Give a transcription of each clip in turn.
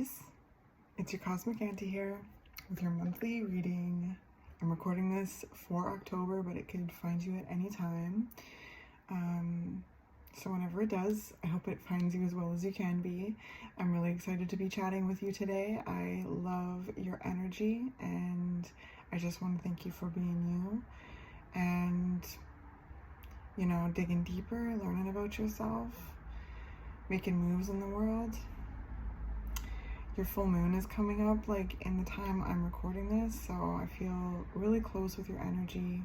Aries, it's your Cosmic Auntie here with your monthly reading. I'm recording this for October, but it could find you at any time. So whenever it does, I hope it finds you as well as you can be. I'm really excited to be chatting with you today. I love your energy, and I just want to thank you for being you and, you know, digging deeper, learning about yourself, making moves in the world. Your full moon is coming up like in the time I'm recording this, so I feel really close with your energy.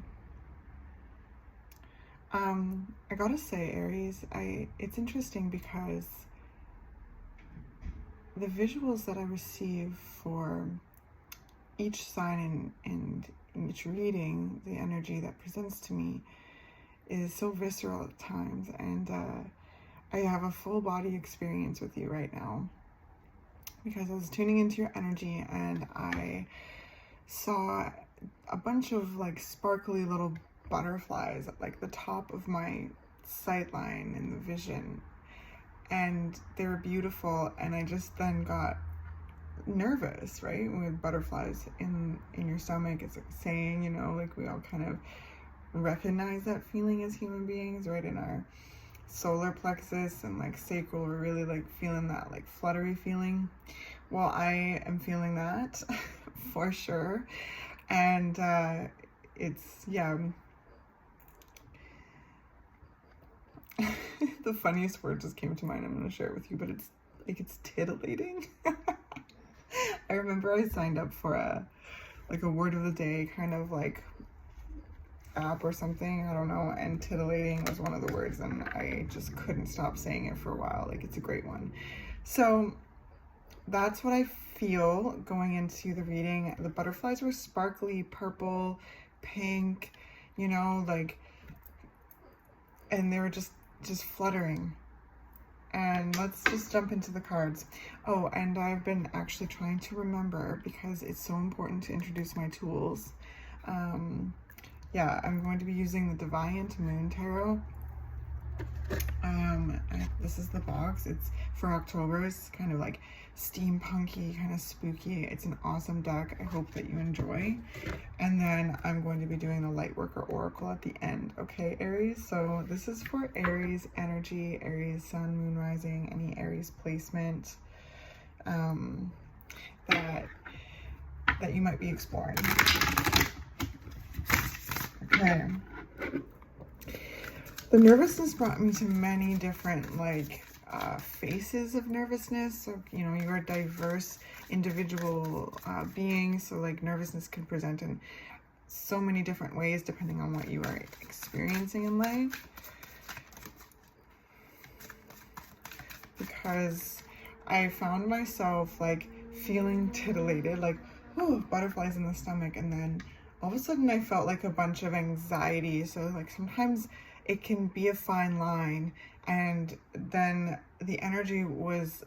I gotta say, Aries, it's interesting because the visuals that I receive for each sign and in each reading, the energy that presents to me is so visceral at times, and I have a full body experience with you right now because I was tuning into your energy and I saw a bunch of like sparkly little butterflies at like the top of my sight line in the vision, and they were beautiful, and I just then got nervous, right? With butterflies in your stomach, it's like saying, you know, like we all kind of recognize that feeling as human beings, right? In our solar plexus and like sacral, we're really like feeling that like fluttery feeling. Well, I am feeling that for sure, and it's, yeah, the funniest word just came to mind. I'm going to share it with you, but it's like, it's titillating. I remember I signed up for a word of the day kind of like app or something, I don't know, and titillating was one of the words, and I just couldn't stop saying it for a while. Like, it's a great one. So that's what I feel going into the reading. The butterflies were sparkly purple, pink, you know, like, and they were just fluttering. And let's just jump into the cards. Oh, and I've been actually trying to remember, because it's so important to introduce my tools. Yeah, I'm going to be using the Deviant Moon Tarot. This is the box. It's for October. It's kind of like steampunky, kind of spooky. It's an awesome deck. I hope that you enjoy. And then I'm going to be doing the Lightworker Oracle at the end. Okay, Aries? So this is for Aries energy, Aries sun, moon rising, any Aries placement that you might be exploring. Okay. The nervousness brought me to many different like faces of nervousness. So, you know, you're a diverse individual being, so like nervousness can present in so many different ways depending on what you are experiencing in life. Because I found myself like feeling titillated, like, oh, butterflies in the stomach, and then all of a sudden I felt like a bunch of anxiety. So like sometimes it can be a fine line, and then the energy was,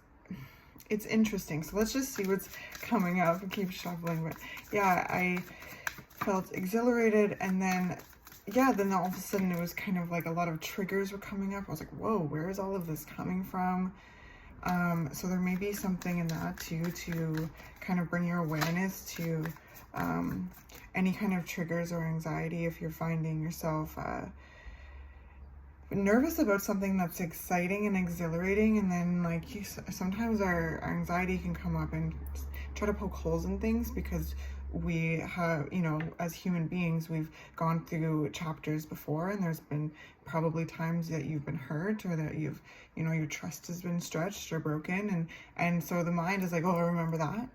it's interesting. So let's just see what's coming up and keep shuffling. But yeah, I felt exhilarated, and then yeah, then all of a sudden it was kind of like a lot of triggers were coming up. I was like, whoa, where is all of this coming from? So there may be something in that too, to kind of bring your awareness to any kind of triggers or anxiety if you're finding yourself nervous about something that's exciting and exhilarating, and then like sometimes our anxiety can come up and try to poke holes in things, because we have, you know, as human beings, we've gone through chapters before, and there's been probably times that you've been hurt, or that you've, you know, your trust has been stretched or broken, and so the mind is like, oh, I remember that.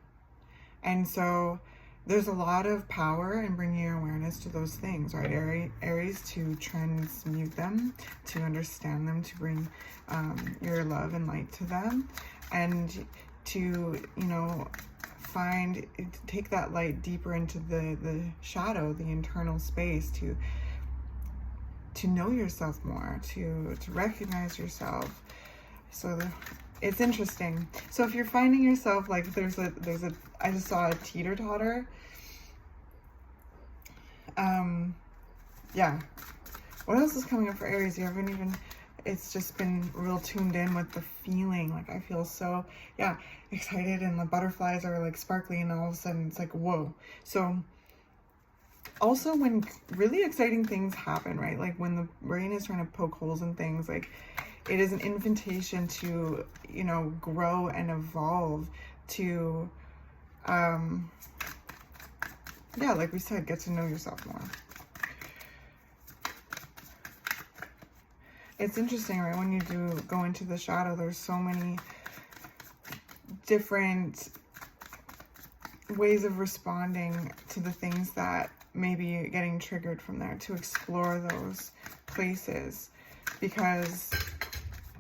And so there's a lot of power in bringing your awareness to those things, right, Aries, to transmute them, to understand them, to bring your love and light to them, and to, you know, take that light deeper into the shadow, the internal space, to know yourself more, to recognize yourself. So it's interesting. So if you're finding yourself like I just saw a teeter-totter. Yeah. What else is coming up for Aries? You haven't even it's just been real tuned in with the feeling. Like I feel so, yeah, excited, and the butterflies are like sparkly, and all of a sudden it's like, whoa. So also when really exciting things happen, right? Like when the brain is trying to poke holes in things, like it is an invitation to, you know, grow and evolve, to, yeah, like we said, get to know yourself more. It's interesting, right? When you do go into the shadow, there's so many different ways of responding to the things that may be getting triggered from there, to explore those places. Because,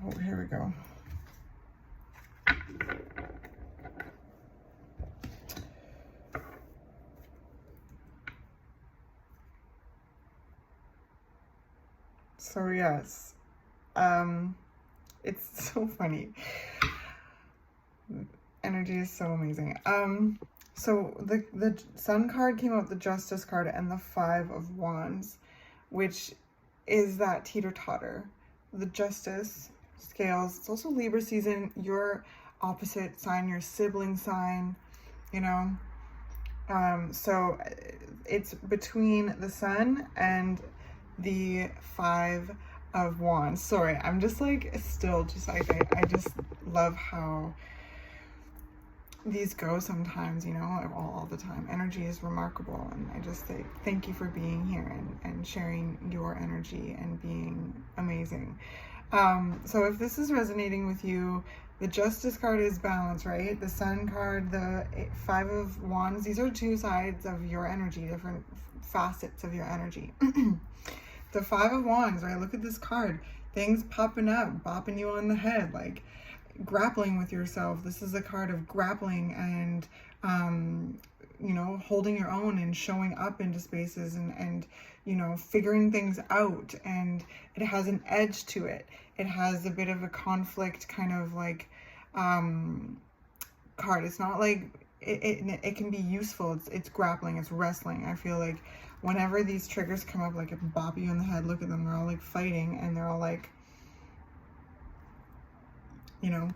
oh, here we go. So yes, it's so funny. Energy is so amazing. So the Sun card came out, the Justice card, and the Five of Wands, which is that teeter-totter. The Justice, scales, it's also Libra season, your opposite sign, your sibling sign, you know. So it's between the Sun and the Five of Wands. Sorry, I'm just like still just like I just love how these go sometimes, you know, all the time. Energy is remarkable, and I just say thank you for being here and sharing your energy and being amazing. So if this is resonating with you, the Justice card is balance, right? The Sun card, the Five of Wands, these are two sides of your energy, different facets of your energy. The Five of Wands, right? Look at this card. Things popping up, bopping you on the head, like grappling with yourself. This is a card of grappling and, you know, holding your own and showing up into spaces and, you know, figuring things out. And it has an edge to it. It has a bit of a conflict kind of like card. It's not like, it can be useful. It's grappling, it's wrestling. I feel like whenever these triggers come up, like it bop you on the head, look at them, they're all like fighting, and they're all like, you know,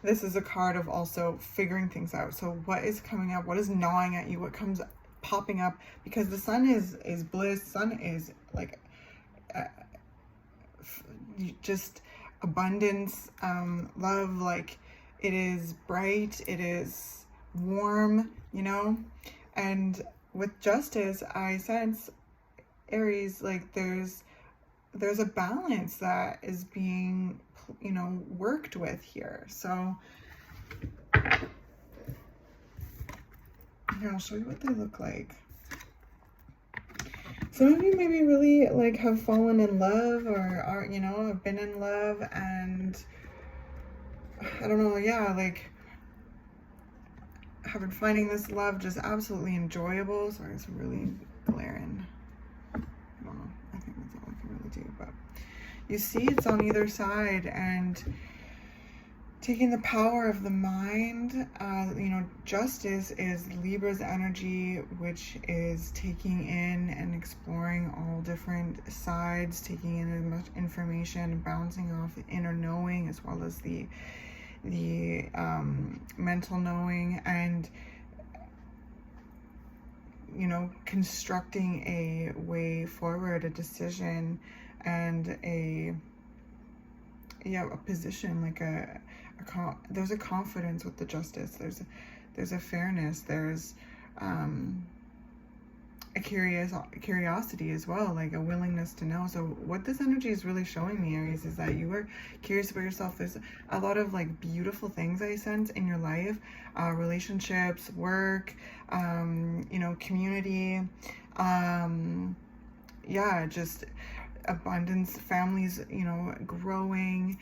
this is a card of also figuring things out. So what is coming up? What is gnawing at you? What comes popping up? Because the Sun is bliss. Sun is like just abundance, love. Like it is bright. It is warm, you know. And with Justice, I sense, Aries, like there's a balance that is being, you know, worked with here. So here, I'll show you what they look like. Some of you maybe really like have fallen in love, or are, you know, have been in love, and I don't know, yeah, like have been finding this love just absolutely enjoyable. Sorry, it's really glaring. I don't know, I think that's all I can really do, but you see it's on either side, and taking the power of the mind, you know, Justice is Libra's energy, which is taking in and exploring all different sides, taking in as much information, bouncing off the inner knowing as well as the mental knowing, and, you know, constructing a way forward, a decision, and a position, like there's a confidence with the Justice. There's a fairness. There's a curiosity as well, like a willingness to know. So what this energy is really showing me, Aries, is that you are curious about yourself. There's a lot of like beautiful things I sense in your life, relationships, work, you know, community, yeah, just abundance, families, you know, growing,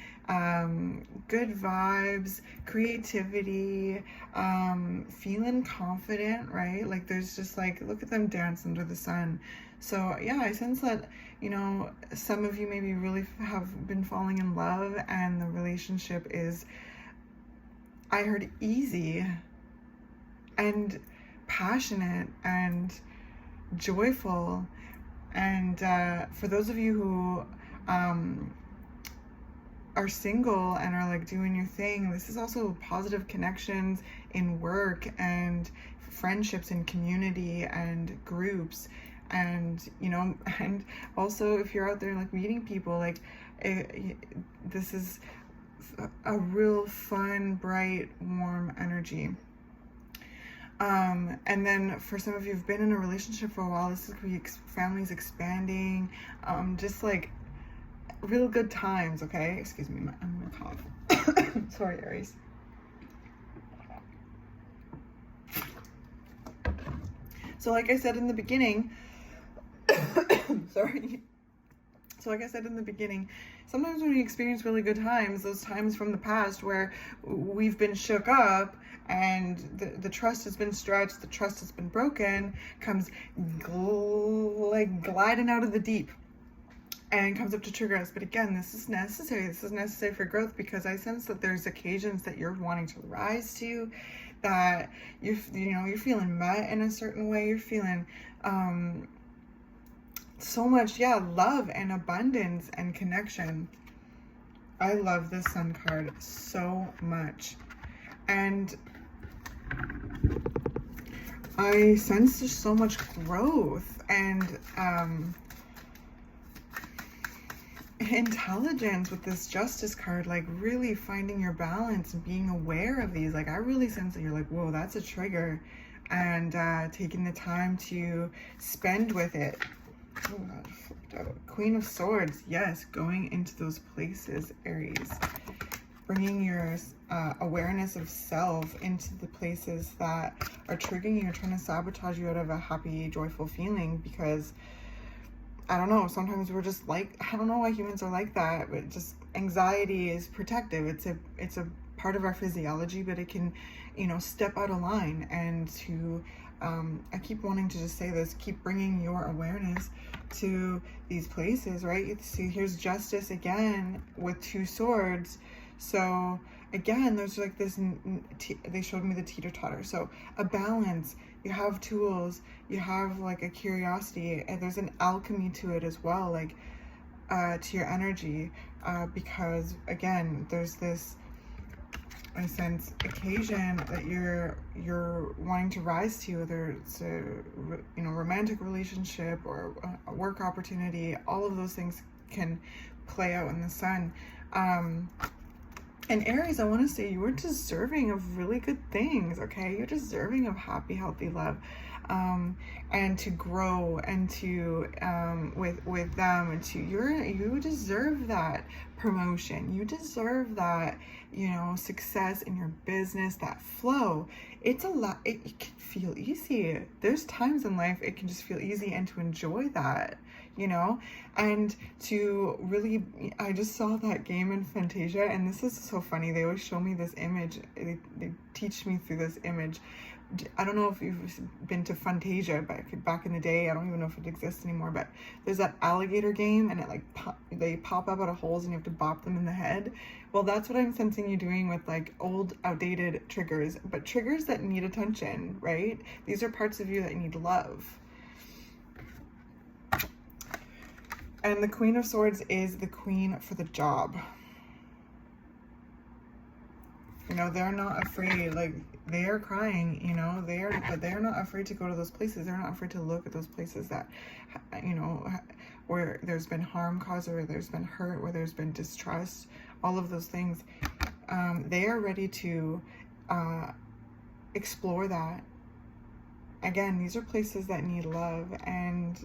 good vibes, creativity, feeling confident, right? Like there's just like, look at them dance under the sun. So yeah, I sense that, you know, some of you maybe really have been falling in love, and the relationship is, I heard, easy and passionate and joyful. And for those of you who are single and are like doing your thing, this is also positive connections in work and friendships and community and groups. And you know, and also if you're out there like meeting people, like this is a real fun, bright, warm energy. And then for some of you who've been in a relationship for a while, this is gonna be families expanding, just like real good times. Okay, excuse me, I'm gonna cough. Sorry, Aries. So like I said in the beginning, sorry. So like I said in the beginning, sometimes when we experience really good times, those times from the past where we've been shook up and the trust has been stretched, the trust has been broken, comes like gliding out of the deep and comes up to trigger us. But again, this is necessary. This is necessary for growth, because I sense that there's occasions that you're wanting to rise to, that you're feeling met in a certain way. You're feeling so much, love and abundance and connection. I love this Sun card so much. And I sense there's so much growth and intelligence with this Justice card, like really finding your balance and being aware of these. Like I really sense that you're like, whoa, that's a trigger, and taking the time to spend with it. Oh God, flipped out. Queen of Swords, yes, going into those places, Aries. Bringing your awareness of self into the places that are triggering you or trying to sabotage you out of a happy, joyful feeling. Because I don't know, sometimes we're just like, I don't know why humans are like that, but just anxiety is protective. It's a part of our physiology, but it can, step out of line. And to I keep wanting to just say this, keep bringing your awareness to these places, right? See, here's Justice again with 2 swords. So again, there's like this, they showed me the teeter-totter. So a balance, you have tools, you have like a curiosity, and there's an alchemy to it as well, like to your energy, because again, there's this, I sense, occasion that you're wanting to rise to, whether it's a romantic relationship or a work opportunity. All of those things can play out in the Sun. And Aries, I want to say you are deserving of really good things, okay? You're deserving of happy, healthy love, and to grow, and to with them, and to you deserve that promotion. You deserve that, success in your business, that flow. It's a lot. It can feel easy. There's times in life it can just feel easy, and to enjoy that, and to really, I just saw that game in Fantasia, and this is so funny. They always show me this image. They teach me through this image. I don't know if you've been to Fantasia back in the day. I don't even know if it exists anymore, but there's that alligator game, and it they pop up out of holes and you have to bop them in the head. Well, that's what I'm sensing you doing with like old, outdated triggers, but triggers that need attention, right? These are parts of you that need love. And the Queen of Swords is the queen for the job. They're not afraid, like they are crying, but they're not afraid to go to those places. They're not afraid to look at those places that, where there's been harm caused, or where there's been hurt, where there's been distrust, all of those things. They are ready to explore that. Again, these are places that need love, and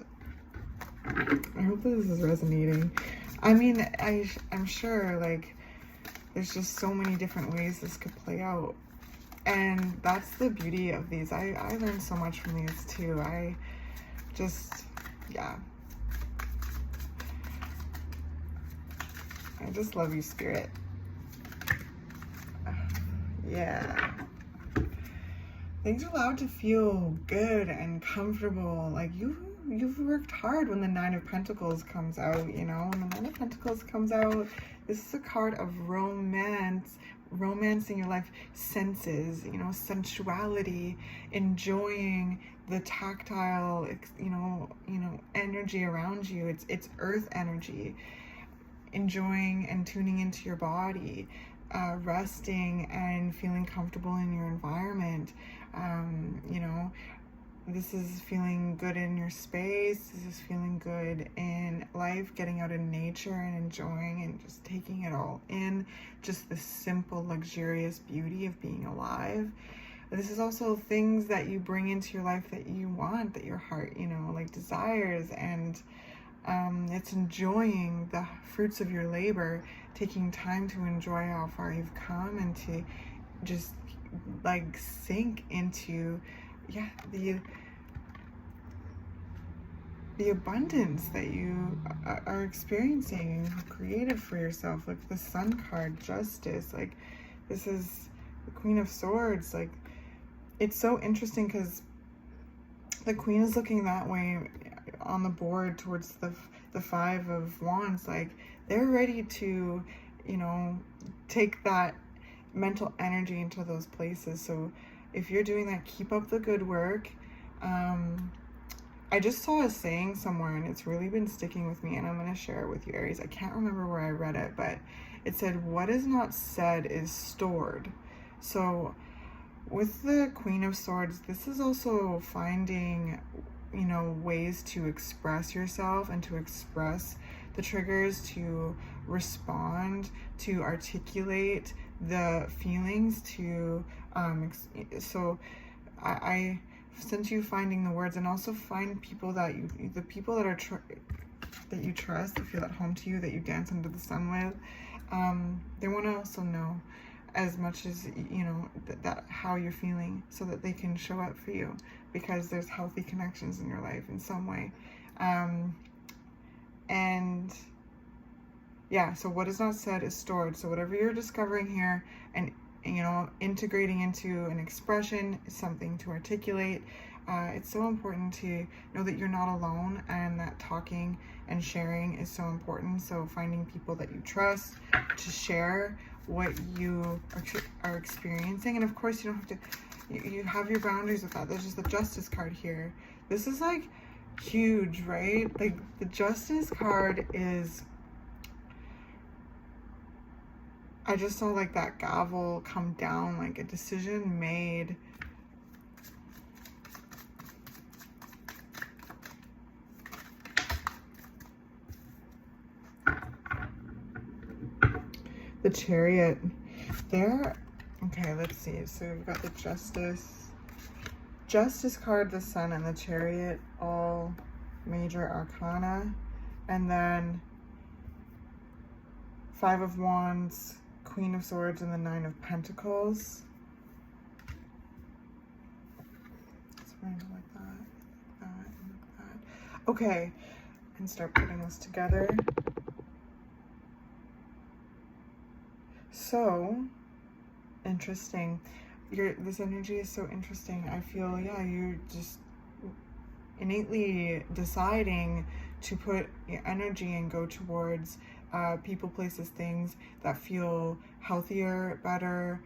I hope this is resonating. I mean, I'm sure, like, there's just so many different ways this could play out. And that's the beauty of these. I learned so much from these too. I just love you, Spirit. Yeah. Things are allowed to feel good and comfortable. Like you've worked hard. When the 9 of Pentacles comes out, when the 9 of Pentacles comes out, this is a card of romance in your life, senses, sensuality, enjoying the tactile, energy around you. It's earth energy. enjoying and tuning into your body, resting and feeling comfortable in your environment. You know, this is feeling good in your space. This is feeling good in life, getting out in nature and enjoying and just taking it all in. Just the simple, luxurious beauty of being alive. This is also things that you bring into your life that you want, that your heart, you know, like desires. And it's enjoying the fruits of your labor, taking time to enjoy how far you've come and to just like sink into, yeah, the abundance that you are experiencing and created for yourself. Like the Sun card, Justice, like this is the Queen of Swords. Like it's so interesting because the Queen is looking that way on the board towards the Five of Wands. Like they're ready to, you know, take that mental energy into those places. So if you're doing that, keep up the good work. I just saw a saying somewhere and it's really been sticking with me, and I'm going to share it with you, Aries. I can't remember where I read it, but it said, what is not said is stored. So with the Queen of Swords, this is also finding, you know, ways to express yourself and to express the triggers, to respond, to articulate the feelings, to so I sent you finding the words, and also find people that the people that are that you trust, that feel at home to you, that you dance under the sun with. They want to also know as much as, you know, that how you're feeling, so that they can show up for you, because there's healthy connections in your life in some way. And yeah, so what is not said is stored. So whatever you're discovering here and, you know, integrating into an expression, something to articulate, it's so important to know that you're not alone, and that talking and sharing is so important. So finding people that you trust to share what you are experiencing. And of course, you don't have to, you have your boundaries with that. There's just the Justice card here. This is like huge, right? Like the Justice card is, I just saw like that gavel come down, like a decision made. The Chariot there. Okay, let's see. So we've got the Justice card, the Sun, and the Chariot, all major arcana. And then Five of Wands, Queen of Swords, and the Nine of Pentacles. It's going to like that, and like that. Okay, and start putting this together. So interesting. This energy is so interesting. I feel, yeah, you're just innately deciding to put your energy and go towards people, places, things that feel healthier, better,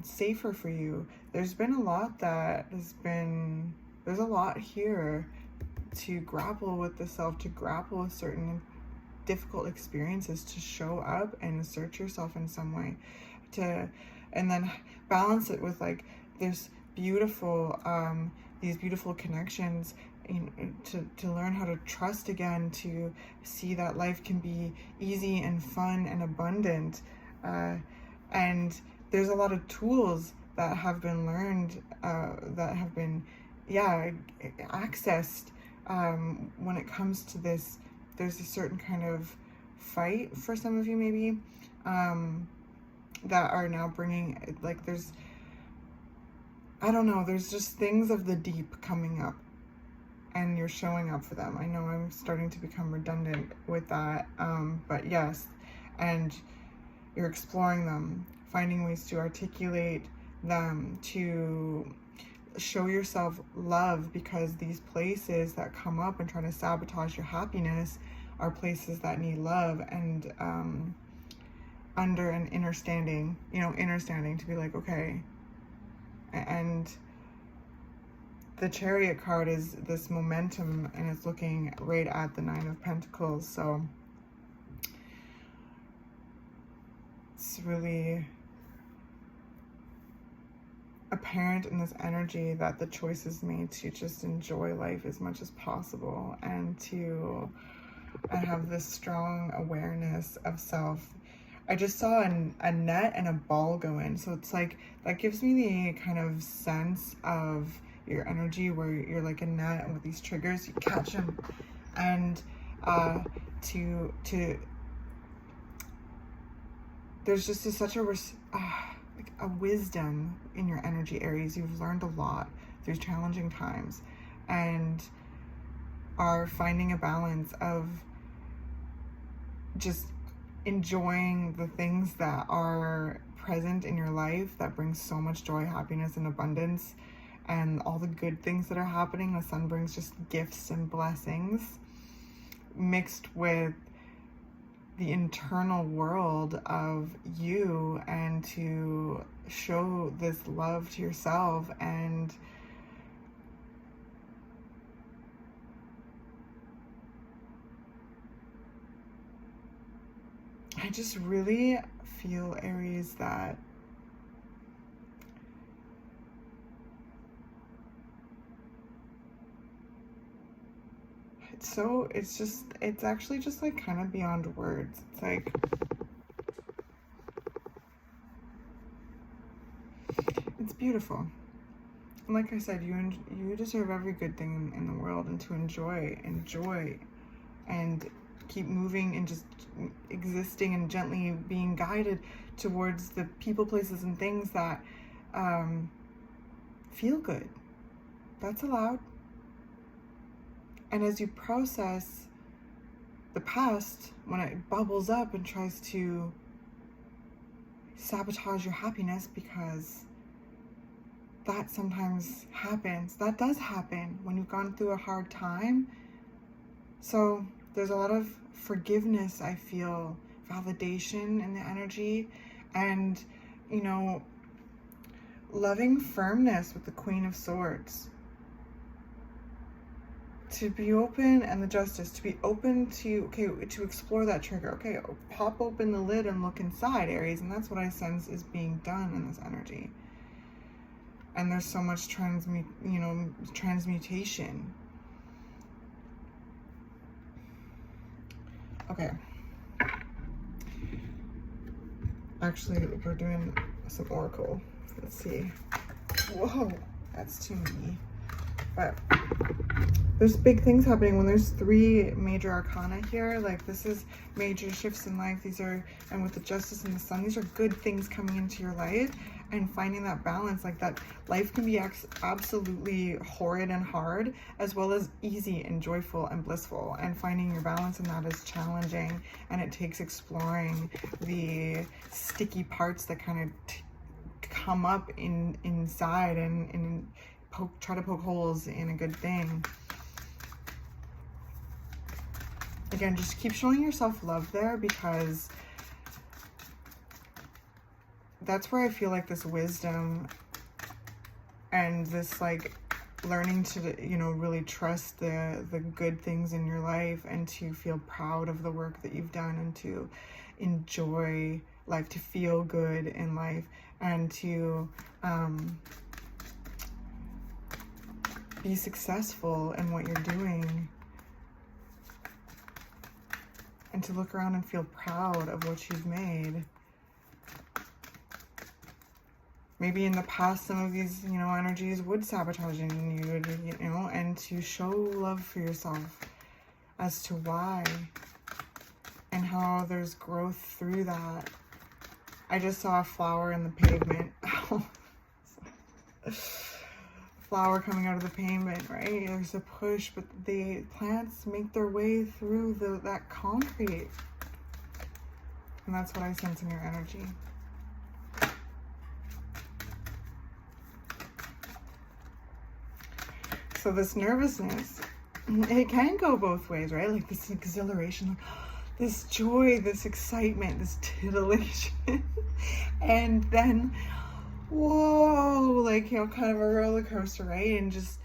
safer for you. There's been a lot there's a lot here to grapple with the self, to grapple with certain difficult experiences, to show up and assert yourself in some way, and then balance it with like this beautiful, these beautiful connections, to learn how to trust again, to see that life can be easy and fun and abundant. And there's a lot of tools that have been learned, that have been, accessed. When it comes to this, there's a certain kind of fight for some of you maybe, that are now bringing, like, I don't know, there's just things of the deep coming up, and you're showing up for them. I know I'm starting to become redundant with that, but yes, and you're exploring them, finding ways to articulate them, to show yourself love, because these places that come up and try to sabotage your happiness are places that need love, and under an inner standing, to be like, okay. And the Chariot card is this momentum, and it's looking right at the Nine of Pentacles. So it's really apparent in this energy that the choice is made to just enjoy life as much as possible, and to have this strong awareness of self. I just saw a net and a ball go in, so it's like, that gives me the kind of sense of your energy where you're like a net, and with these triggers you catch them, and to there's just such a like a wisdom in your energy, Aries. You've learned a lot through challenging times, and are finding a balance of just enjoying the things that are present in your life that bring so much joy, happiness, and abundance, and all the good things that are happening. The sun brings just gifts and blessings, mixed with the internal world of you, and to show this love to yourself. And I just really feel, Aries, that it's actually just like kind of beyond words. It's like, it's beautiful. And like I said, you deserve every good thing in the world, and to enjoy, and keep moving, and just existing, and gently being guided towards the people, places, and things that feel good. That's allowed. And as you process the past, when it bubbles up and tries to sabotage your happiness, because that sometimes happens. That does happen when you've gone through a hard time. So there's a lot of forgiveness, I feel, validation in the energy, and, you know, loving firmness with the Queen of Swords. To be open, and the Justice, to be open to, okay, to explore that trigger. Okay, pop open the lid and look inside, Aries, and that's what I sense is being done in this energy. And there's so much transmutation. Okay. Actually, we're doing some oracle. Let's see. Whoa, that's too many. But there's big things happening when there's 3 major arcana here. Like, this is major shifts in life. These are, and with the Justice and the Sun, these are good things coming into your life, and finding that balance. Like, that life can be absolutely horrid and hard, as well as easy and joyful and blissful, and finding your balance in that is challenging, and it takes exploring the sticky parts that kind of come up inside, and try to poke holes in a good thing. Again, just keep showing yourself love there, because that's where I feel like this wisdom and this, like, learning to, you know, really trust the good things in your life, and to feel proud of the work that you've done, and to enjoy life, to feel good in life, and to be successful in what you're doing, and to look around and feel proud of what you've made. Maybe in the past, some of these, you know, energies would sabotage you, you know, and to show love for yourself as to why, and how there's growth through that. I just saw a flower in the pavement. Flower coming out of the pavement, right? There's a push, but the plants make their way through that concrete. And that's what I sense in your energy. So this nervousness, it can go both ways, right? Like this exhilaration, like this joy, this excitement, this titillation. And then, whoa, like, you know, kind of a roller coaster, right? And just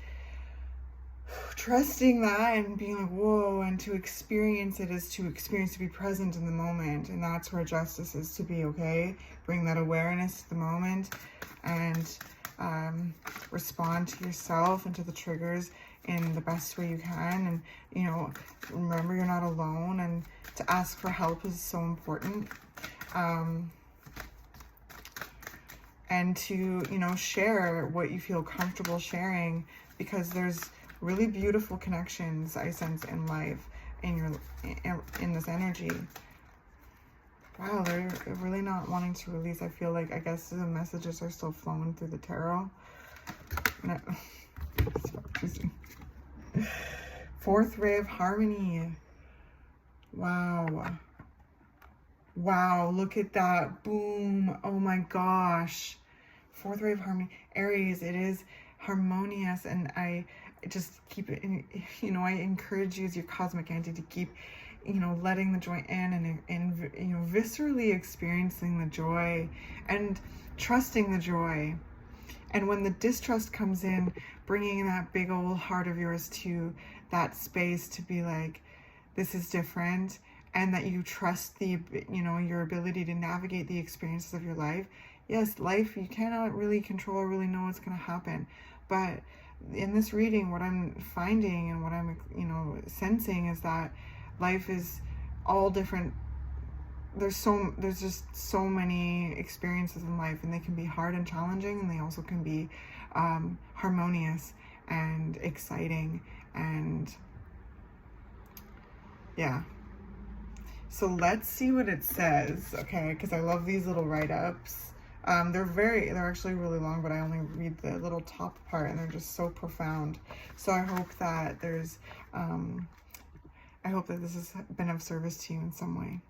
trusting that and being like, whoa, and to experience it is to experience, to be present in the moment. And that's where justice is, to be, okay? Bring that awareness to the moment and respond to yourself and to the triggers in the best way you can. And, you know, remember you're not alone, and to ask for help is so important. And to, you know, share what you feel comfortable sharing, because there's really beautiful connections I sense in life, in this energy. Wow, they're really not wanting to release. I feel like, I guess the messages are still flowing through the tarot. No. Fourth ray of harmony. Wow. Wow, look at that. Boom. Oh my gosh. Fourth ray of harmony. Aries, it is harmonious, and I just keep it in, you know, I encourage you as your cosmic auntie to keep, you know, letting the joy in, and you know, viscerally experiencing the joy and trusting the joy. And when the distrust comes in, bringing that big old heart of yours to that space to be like, this is different, and that you trust the, you know, your ability to navigate the experiences of your life. Yes, life, you cannot really control or really know what's going to happen. But in this reading, what I'm finding and what I'm, you know, sensing is that life is all different. There's just so many experiences in life, and they can be hard and challenging, and they also can be harmonious and exciting, and yeah. So let's see what it says, okay? Because I love these little write-ups. They're actually really long, but I only read the little top part, and they're just so profound. So I hope that there's, I hope that this has been of service to you in some way.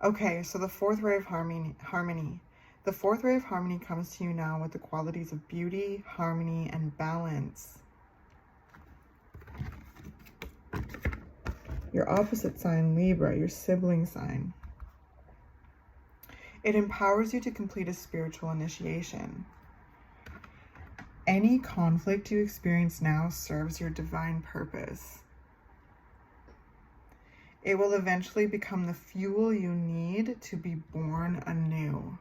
Okay, so the fourth ray of harmony. The fourth ray of harmony comes to you now with the qualities of beauty, harmony, and balance. Your opposite sign, Libra, your sibling sign. It empowers you to complete a spiritual initiation. Any conflict you experience now serves your divine purpose. It will eventually become the fuel you need to be born anew.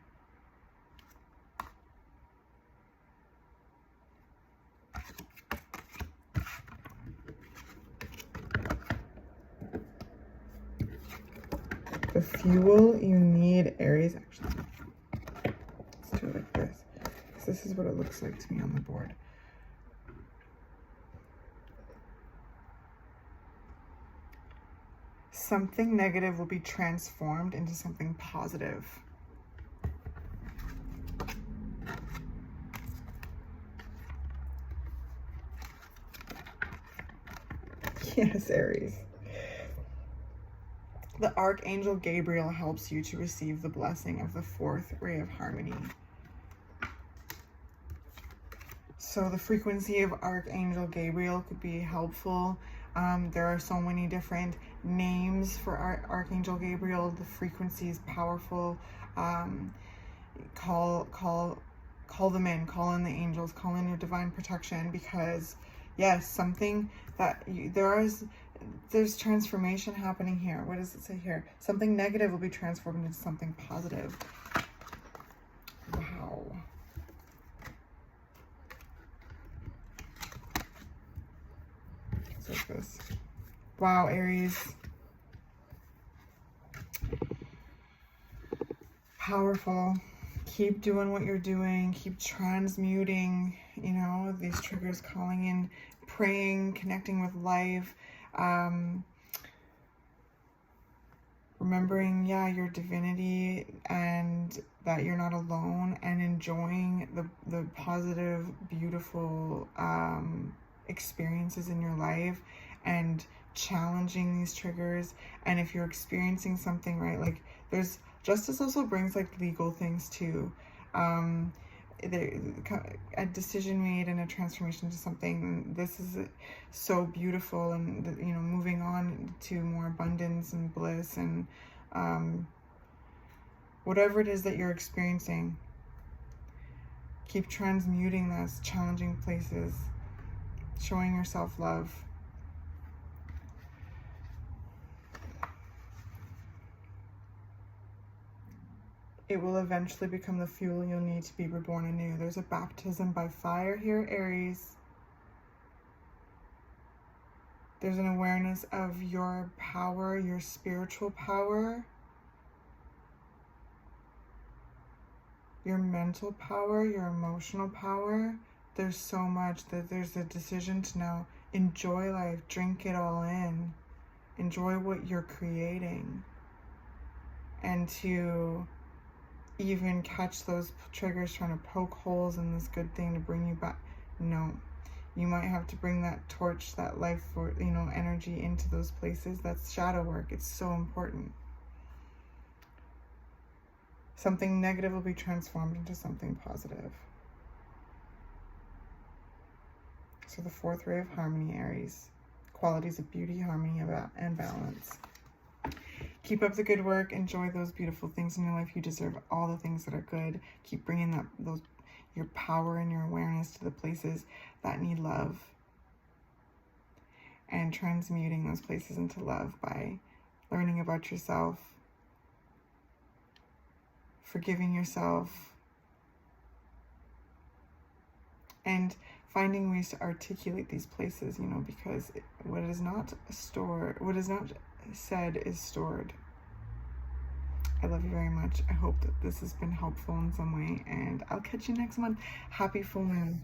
The fuel you need, Aries. Actually, let's do it like this, because this is what it looks like to me on the board. Something negative will be transformed into something positive. Yes, Aries. The Archangel Gabriel helps you to receive the blessing of the fourth ray of harmony. So the frequency of Archangel Gabriel could be helpful. There are so many different names for Archangel Gabriel. The frequency is powerful. Call them in. Call in the angels. Call in your divine protection, because yes, something that there's transformation happening here. What does it say here? Something negative will be transformed into something positive. Wow. It's like this. Wow, Aries. Powerful. Keep doing what you're doing. Keep transmuting, you know, these triggers, calling in, praying, connecting with life. Remembering, yeah, your divinity, and that you're not alone, and enjoying the positive, beautiful experiences in your life, and challenging these triggers. And if you're experiencing something, right, like there's justice also brings like legal things too. A decision made and a transformation to something. This is so beautiful, and you know, moving on to more abundance and bliss, and whatever it is that you're experiencing, keep transmuting those challenging places showing yourself love. It will eventually become the fuel you'll need to be reborn anew. There's a baptism by fire here, Aries. There's an awareness of your power, your spiritual power, your mental power, your emotional power. There's so much that there's a decision to now enjoy life, drink it all in, enjoy what you're creating, and to even catch those triggers trying to poke holes in this good thing to bring you back. No, you might have to bring that torch, that life for, you know, energy into those places. That's shadow work. It's so important. Something negative will be transformed into something positive. So the fourth ray of harmony, Aries. Qualities of beauty, harmony, and balance. Keep up the good work. Enjoy those beautiful things in your life. You deserve all the things that are good. Keep bringing your power and your awareness to the places that need love. And transmuting those places into love by learning about yourself, forgiving yourself, and finding ways to articulate these places, you know, because what is not said is stored. I love you very much. I hope that this has been helpful in some way, and I'll catch you next month. Happy full moon.